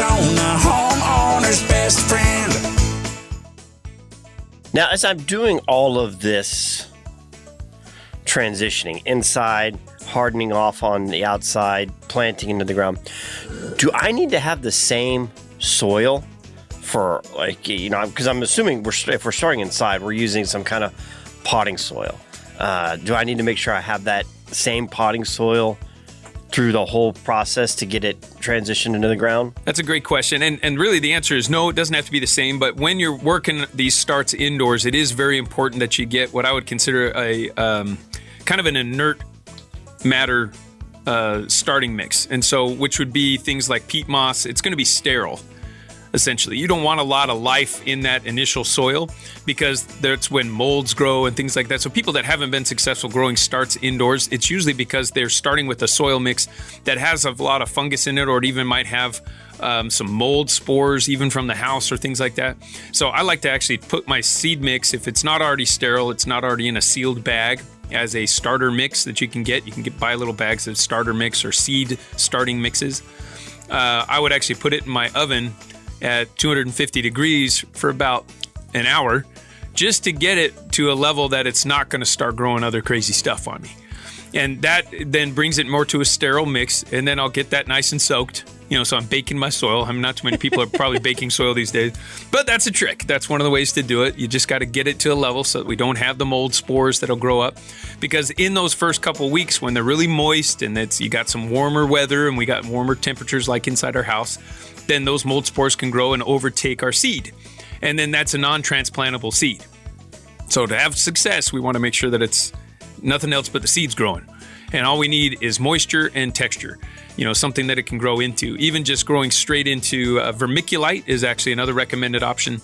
Arizona, homeowner's best friend. Now, as I'm doing all of this transitioning inside, hardening off on the outside, planting into the ground, do I need to have the same soil for, like, you know, because I'm assuming if we're starting inside, we're using some kind of potting soil. Do I need to make sure I have that same potting soil through the whole process to get it transitioned into the ground? That's a great question. And really the answer is no, it doesn't have to be the same. But when you're working these starts indoors, it is very important that you get what I would consider a kind of an inert matter starting mix. And so, which would be things like peat moss. It's going to be sterile, essentially. You don't want a lot of life in that initial soil because that's when molds grow and things like that. So people that haven't been successful growing starts indoors, it's usually because they're starting with a soil mix that has a lot of fungus in it, or it even might have some mold spores even from the house or things like that. So I like to actually put my seed mix, if it's not already sterile, it's not already in a sealed bag, as a starter mix that you can get. You can buy little bags of starter mix or seed starting mixes. I would actually put it in my oven at 250 degrees for about an hour, just to get it to a level that it's not going to start growing other crazy stuff on me. And that then brings it more to a sterile mix, and then I'll get that nice and soaked. You know, so I'm baking my soil. I mean, not too many people are probably baking soil these days, but that's a trick. That's one of the ways to do it. You just got to get it to a level so that we don't have the mold spores that'll grow up. Because in those first couple weeks when they're really moist and you got some warmer weather and we got warmer temperatures like inside our house, then those mold spores can grow and overtake our seed. And then that's a non-transplantable seed. So to have success, we want to make sure that it's nothing else but the seeds growing. And all we need is moisture and texture, you know, something that it can grow into. Even just growing straight into vermiculite is actually another recommended option,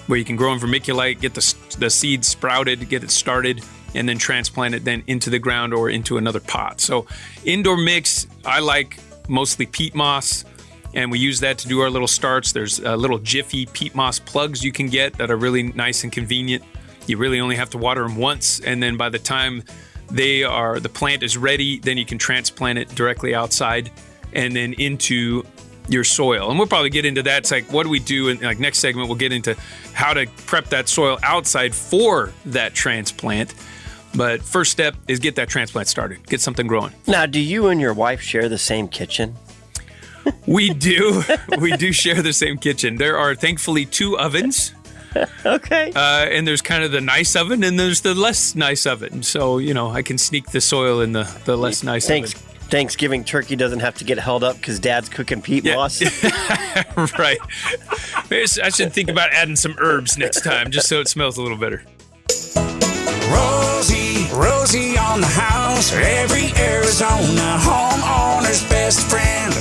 where you can grow in vermiculite, get the seeds sprouted, get it started, and then transplant it then into the ground or into another pot. So indoor mix, I like mostly peat moss, and we use that to do our little starts. There's little Jiffy peat moss plugs you can get that are really nice and convenient. You really only have to water them once, and then by the time the plant is ready, then you can transplant it directly outside and then into your soil. And we'll probably get into that. It's like, what do we do? In like next segment, we'll get into how to prep that soil outside for that transplant. But first step is get that transplant started, get something growing. Now, do you and your wife share the same kitchen? We do. We do share the same kitchen. There are thankfully 2 ovens. Okay. And there's kind of the nice oven and there's the less nice oven. So, you know, I can sneak the soil in the less nice oven. Thanksgiving turkey doesn't have to get held up because Dad's cooking peat moss. Right. I should think about adding some herbs next time just so it smells a little better. Rosie on the house, every Arizona homeowner's best friend.